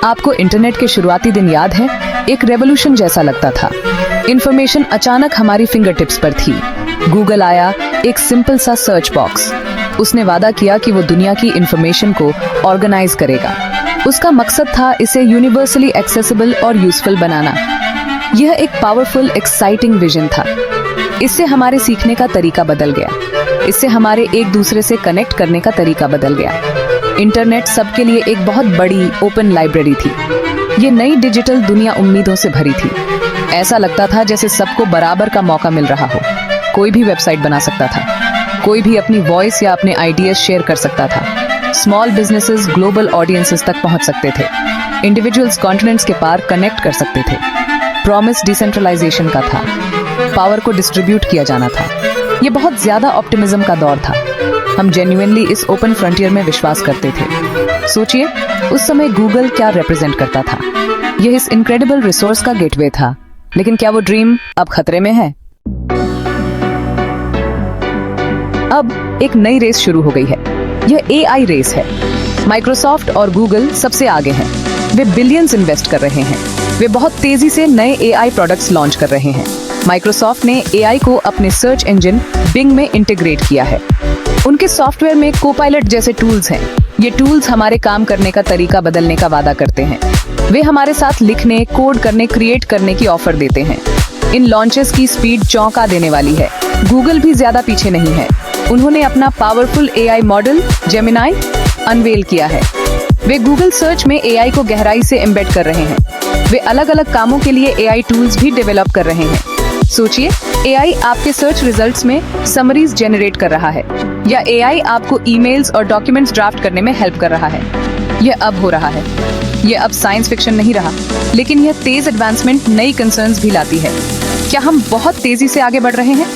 आपको इंटरनेट के शुरुआती दिन याद है? एक रेवोल्यूशन जैसा लगता था। इंफॉर्मेशन अचानक हमारी फिंगर टिप्स पर थी। गूगल आया, एक सिंपल सा सर्च बॉक्स। उसने वादा किया कि वो दुनिया की इंफॉर्मेशन को ऑर्गेनाइज करेगा। उसका मकसद था इसे यूनिवर्सली एक्सेसिबल और यूजफुल बनाना। यह एक पावरफुल, एक्साइटिंग विजन था। इससे हमारे सीखने का तरीका बदल गया। इससे हमारे एक दूसरे से कनेक्ट करने का तरीका बदल गया। इंटरनेट सबके लिए एक बहुत बड़ी ओपन लाइब्रेरी थी। ये नई डिजिटल दुनिया उम्मीदों से भरी थी। ऐसा लगता था जैसे सबको बराबर का मौका मिल रहा हो। कोई भी वेबसाइट बना सकता था, कोई भी अपनी वॉइस या अपने आइडियाज शेयर कर सकता था। स्मॉल बिजनेसेस ग्लोबल ऑडियंसेस तक पहुंच सकते थे। इंडिविजुअल्स कॉन्टिनेंट्स के पार कनेक्ट कर सकते थे। प्रॉमिस डिसेंट्रलाइजेशन का था। पावर को डिस्ट्रीब्यूट किया जाना था। ये बहुत ज्यादा ऑप्टिमिज्म का दौर था। हम जेन्युइनली इस ओपन फ्रंटियर में विश्वास करते थे। सोचिए, उस समय गूगल क्या रिप्रेजेंट करता था। यह इस इनक्रेडिबल रिसोर्स का गेटवे था। लेकिन क्या वो ड्रीम अब खतरे में है? अब एक नई रेस शुरू हो गई है। यह एआई रेस है। माइक्रोसॉफ्ट और गूगल सबसे आगे हैं। वे बिलियंस इन्वेस्ट कर रहे हैं। वे बहुत तेजी से नए एआई प्रोडक्ट्स लॉन्च कर रहे हैं। माइक्रोसॉफ्ट ने एआई को अपने सर्च इंजन बिंग में इंटीग्रेट किया है। उनके सॉफ्टवेयर में कोपायलट जैसे टूल्स हैं। ये टूल्स हमारे काम करने का तरीका बदलने का वादा करते हैं। वे हमारे साथ लिखने, कोड करने, क्रिएट करने की ऑफर देते हैं। इन लॉन्चेस की स्पीड चौंका देने वाली है। गूगल भी ज्यादा पीछे नहीं है। उन्होंने अपना powerful AI model Gemini unveil किया है। वे गूगल सर्च में एआई को गहराई से एम्बेड कर रहे हैं। वे अलग अलग कामों के लिए एआई टूल्स भी डेवलप कर रहे हैं। सोचिए, एआई आपके सर्च रिजल्ट्स में समरीज जनरेट कर रहा है, या एआई आपको ईमेल्स और डॉक्यूमेंट्स ड्राफ्ट करने में हेल्प कर रहा है। यह अब हो रहा है। यह अब साइंस फिक्शन नहीं रहा, लेकिन यह तेज एडवांसमेंट नई कंसर्न्स भी लाती है। क्या हम बहुत तेजी से आगे बढ़ रहे हैं?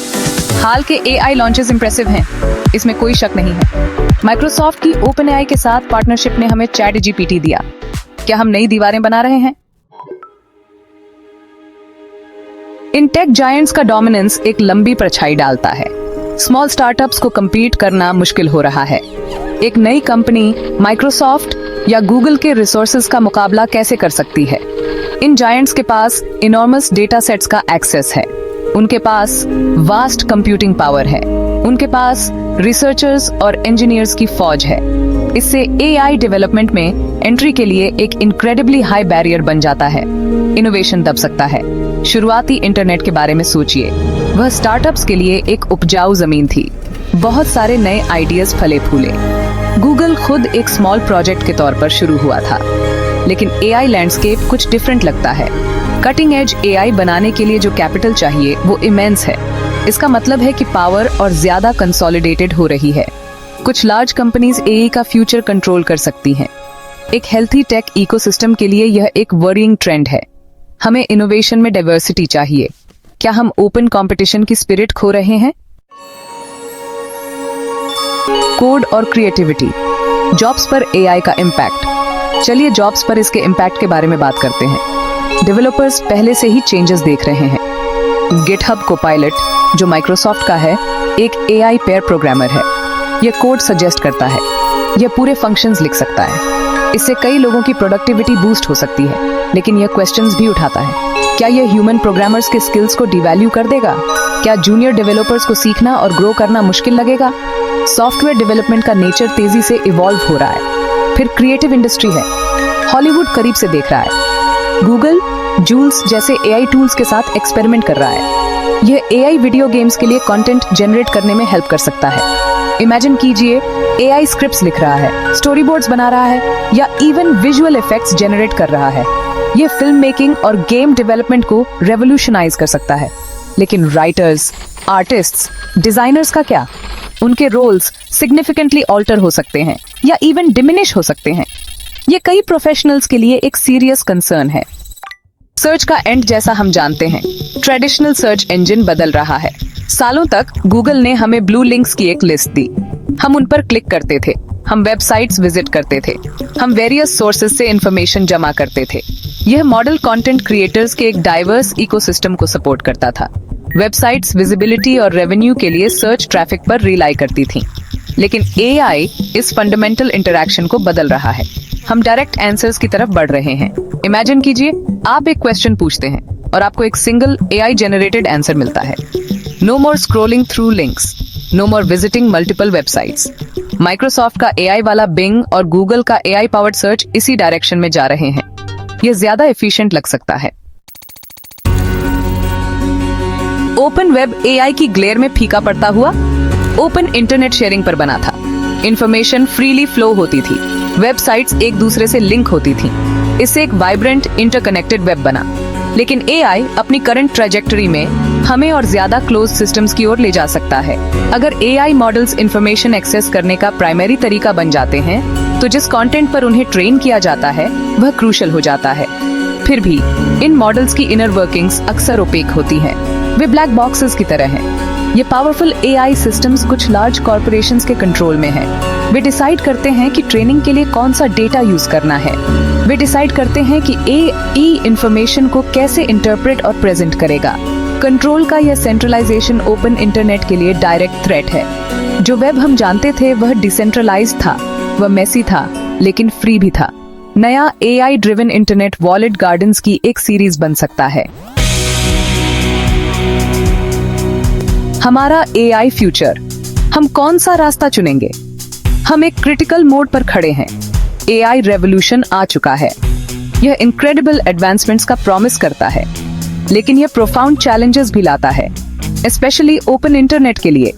हाल के एआई लॉन्चेस इंप्रेसिव हैं, इसमें कोई शक नहीं है। माइक्रोसॉफ्ट की ओपन एआई के साथ पार्टनरशिप ने हमें चैट जीपीटी दिया। क्या हम नई दीवारें बना रहे हैं? इन टेक जायंट्स का डोमिनेंस एक लंबी परछाई डालता है। स्मॉल स्टार्टअप्स को compete करना मुश्किल हो रहा है। एक नई कंपनी माइक्रोसॉफ्ट या गूगल के रिसोर्सेज का मुकाबला कैसे कर सकती है? इन जायंट्स के पास इनॉर्मस डेटा सेट्स का एक्सेस है। उनके पास वास्ट कंप्यूटिंग पावर है। उनके पास रिसर्चर्स और इंजीनियर्स की फौज है। इससे एआई डेवलपमेंट में एंट्री के लिए एक इनक्रेडिबली हाई बैरियर बन जाता है। इनोवेशन दब सकता है। शुरुआती इंटरनेट के बारे में सोचिए। वह स्टार्टअप्स के लिए एक उपजाऊ जमीन थी। बहुत सारे नए आइडियाज फले फूले। गूगल खुद एक स्मॉल प्रोजेक्ट के तौर पर शुरू हुआ था, लेकिन एआई लैंडस्केप कुछ डिफरेंट लगता है। कटिंग एज एआई बनाने के लिए जो कैपिटल चाहिए वो इमेंस है। इसका मतलब है कि पावर और ज्यादा कंसोलिडेटेड हो रही है। कुछ लार्ज कंपनीज एआई का फ्यूचर कंट्रोल कर सकती हैं। एक हेल्थी टेक इकोसिस्टम के लिए यह एक वरीइंग ट्रेंड है। हमें इनोवेशन में डाइवर्सिटी चाहिए। क्या हम ओपन कंपटीशन की स्पिरिट खो रहे हैं? कोड और क्रिएटिविटी, जॉब्स पर एआई का इम्पैक्ट। चलिए जॉब्स पर इसके इम्पैक्ट के बारे में बात करते हैं। डेवलपर्स पहले से ही चेंजेस देख रहे हैं। गिटहब कोपायलट, जो माइक्रोसॉफ्ट का है, एक एआई पेयर प्रोग्रामर है। यह कोड सजेस्ट करता है। यह पूरे फंक्शंस लिख सकता है। इससे कई लोगों की प्रोडक्टिविटी बूस्ट हो सकती है, लेकिन यह क्वेश्चंस भी उठाता है। क्या यह ह्यूमन प्रोग्रामर्स के स्किल्स को डिवैल्यू कर देगा? क्या जूनियर डेवलपर्स को सीखना और ग्रो करना मुश्किल लगेगा? सॉफ्टवेयर डेवलपमेंट का नेचर तेजी से इवॉल्व हो रहा है। फिर क्रिएटिव इंडस्ट्री है। हॉलीवुड करीब से देख रहा है। गूगल जूल्स जैसे एआई टूल्स के साथ एक्सपेरिमेंट कर रहा है। यह एआई वीडियो गेम्स के लिए कंटेंट जनरेट करने में हेल्प कर सकता है। इमेजिन कीजिए, एआई स्क्रिप्ट्स लिख रहा है, स्टोरी बोर्ड्स बना रहा है, या इवन विजुअल इफेक्ट्स जनरेट कर रहा है। यह फिल्म मेकिंग और गेम डेवलपमेंट को रेवोल्यूशनाइज कर सकता है। लेकिन राइटर्स, आर्टिस्ट्स, डिजाइनर्स का क्या? उनके रोल्स सिग्निफिकेंटली ऑल्टर हो सकते हैं या इवन डिमिनिश हो सकते हैं। ये कई प्रोफेशनल्स के लिए एक सीरियस कंसर्न है। सर्च का एंड जैसा हम जानते हैं, ट्रेडिशनल सर्च इंजन बदल रहा है। सालों तक गूगल ने हमें ब्लू लिंक्स की एक लिस्ट दी। हम उन पर क्लिक करते थे। हम वेबसाइट्स विजिट करते थे। हम वेरियस सोर्सेज से इंफॉर्मेशन जमा करते थे। यह मॉडल कंटेंट क्रिएटर्स के एक डाइवर्स इकोसिस्टम को सपोर्ट करता था। वेबसाइट्स विजिबिलिटी और रेवेन्यू के लिए सर्च ट्रैफिक पर रिलाई करती थीं। लेकिन एआई इस फंडामेंटल इंटरैक्शन को बदल रहा है। हम डायरेक्ट आंसर्स की तरफ बढ़ रहे हैं। इमेजिन कीजिए, आप एक क्वेश्चन पूछते हैं और आपको एक सिंगल AI जनरेटेड आंसर मिलता है। नो मोर स्क्रॉलिंग थ्रू लिंक्स, नो मोर विजिटिंग मल्टीपल वेबसाइट्स। माइक्रोसॉफ्ट का AI वाला बिंग और गूगल का AI पावर्ड सर्च इसी डायरेक्शन में जा रहे हैं। यह ज्यादा एफिशिएंट लग सकता है। ओपन वेब AI की ग्लेयर में फीका पड़ता हुआ ओपन इंटरनेट शेयरिंग पर बना था। इंफॉर्मेशन फ्रीली फ्लो होती थी, वेबसाइट्स एक दूसरे से लिंक होती थी। इससे एक वाइब्रेंट इंटरकनेक्टेड वेब बना। लेकिन AI अपनी करंट ट्रैजेक्टरी में हमें और ज्यादा क्लोज सिस्टम्स की ओर ले जा सकता है। अगर AI मॉडल्स इंफॉर्मेशन एक्सेस करने का प्राइमरी तरीका बन जाते हैं, तो जिस कंटेंट पर उन्हें ट्रेन किया जाता है वह क्रूशियल हो जाता है। फिर भी इन मॉडल्स की इनर वर्किंग्स अक्सर ओपेक होती हैं। वे ब्लैक बॉक्सेस की तरह हैं। ये पावरफुल AI सिस्टम्स कुछ लार्ज कॉर्पोरेशंस के कंट्रोल में है। वे डिसाइड करते हैं कि ट्रेनिंग के लिए कौन सा डेटा यूज करना है। वे डिसाइड करते हैं कि AI इंफॉर्मेशन को कैसे इंटरप्रेट और प्रेजेंट करेगा। कंट्रोल का यह सेंट्रलाइजेशन ओपन इंटरनेट के लिए डायरेक्ट थ्रेट है। जो वेब हम जानते थे वह डिसेंट्रलाइज्ड था, वह मेसी था, लेकिन फ्री भी था। नया AI driven internet wallet gardens की एक सीरीज बन सकता है। हमारा AI फ्यूचर, हम कौन सा रास्ता चुनेंगे? हम एक क्रिटिकल मोड पर खड़े हैं। AI रेवोल्यूशन आ चुका है। यह इनक्रेडिबल एडवांसमेंट्स का प्रॉमिस करता है, लेकिन यह प्रोफाउंड चैलेंजेस भी लाता है, स्पेशली ओपन इंटरनेट के लिए।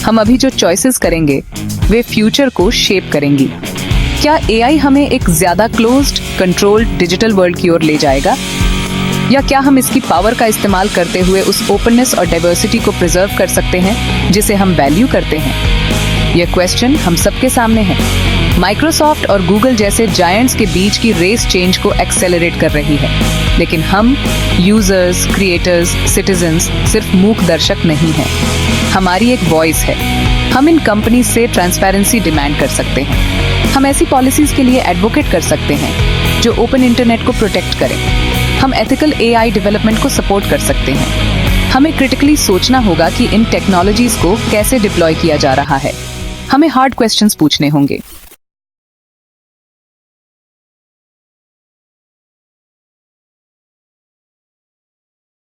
हम अभी जो चॉइसेस करेंगे वे फ्यूचर को शेप करेंगी। क्या AI हमें एक ज्यादा क्लोज्ड, कंट्रोल्ड डिजिटल वर्ल्ड की ओर ले जाएगा, या क्या हम इसकी पावर का इस्तेमाल करते हुए उस ओपननेस और डाइवर्सिटी को प्रिजर्व कर सकते हैं जिसे हम वैल्यू करते हैं? यह क्वेश्चन हम सबके सामने है। माइक्रोसॉफ्ट और गूगल जैसे जायंट्स के बीच की रेस चेंज को एक्सेलरेट कर रही है, लेकिन हम यूजर्स, क्रिएटर्स, सिटीजन्स सिर्फ मूक दर्शक नहीं हैं। हमारी एक वॉइस है। हम इन कंपनी से ट्रांसपेरेंसी डिमांड कर सकते हैं। हम ऐसी पॉलिसीज के लिए एडवोकेट कर सकते हैं जो ओपन इंटरनेट को प्रोटेक्ट करें। हम एथिकल AI डेवलपमेंट को सपोर्ट कर सकते हैं। हमें क्रिटिकली सोचना होगा कि इन टेक्नोलॉजीज को कैसे डिप्लॉय किया जा रहा है। हमें हार्ड क्वेश्चंस पूछने होंगे।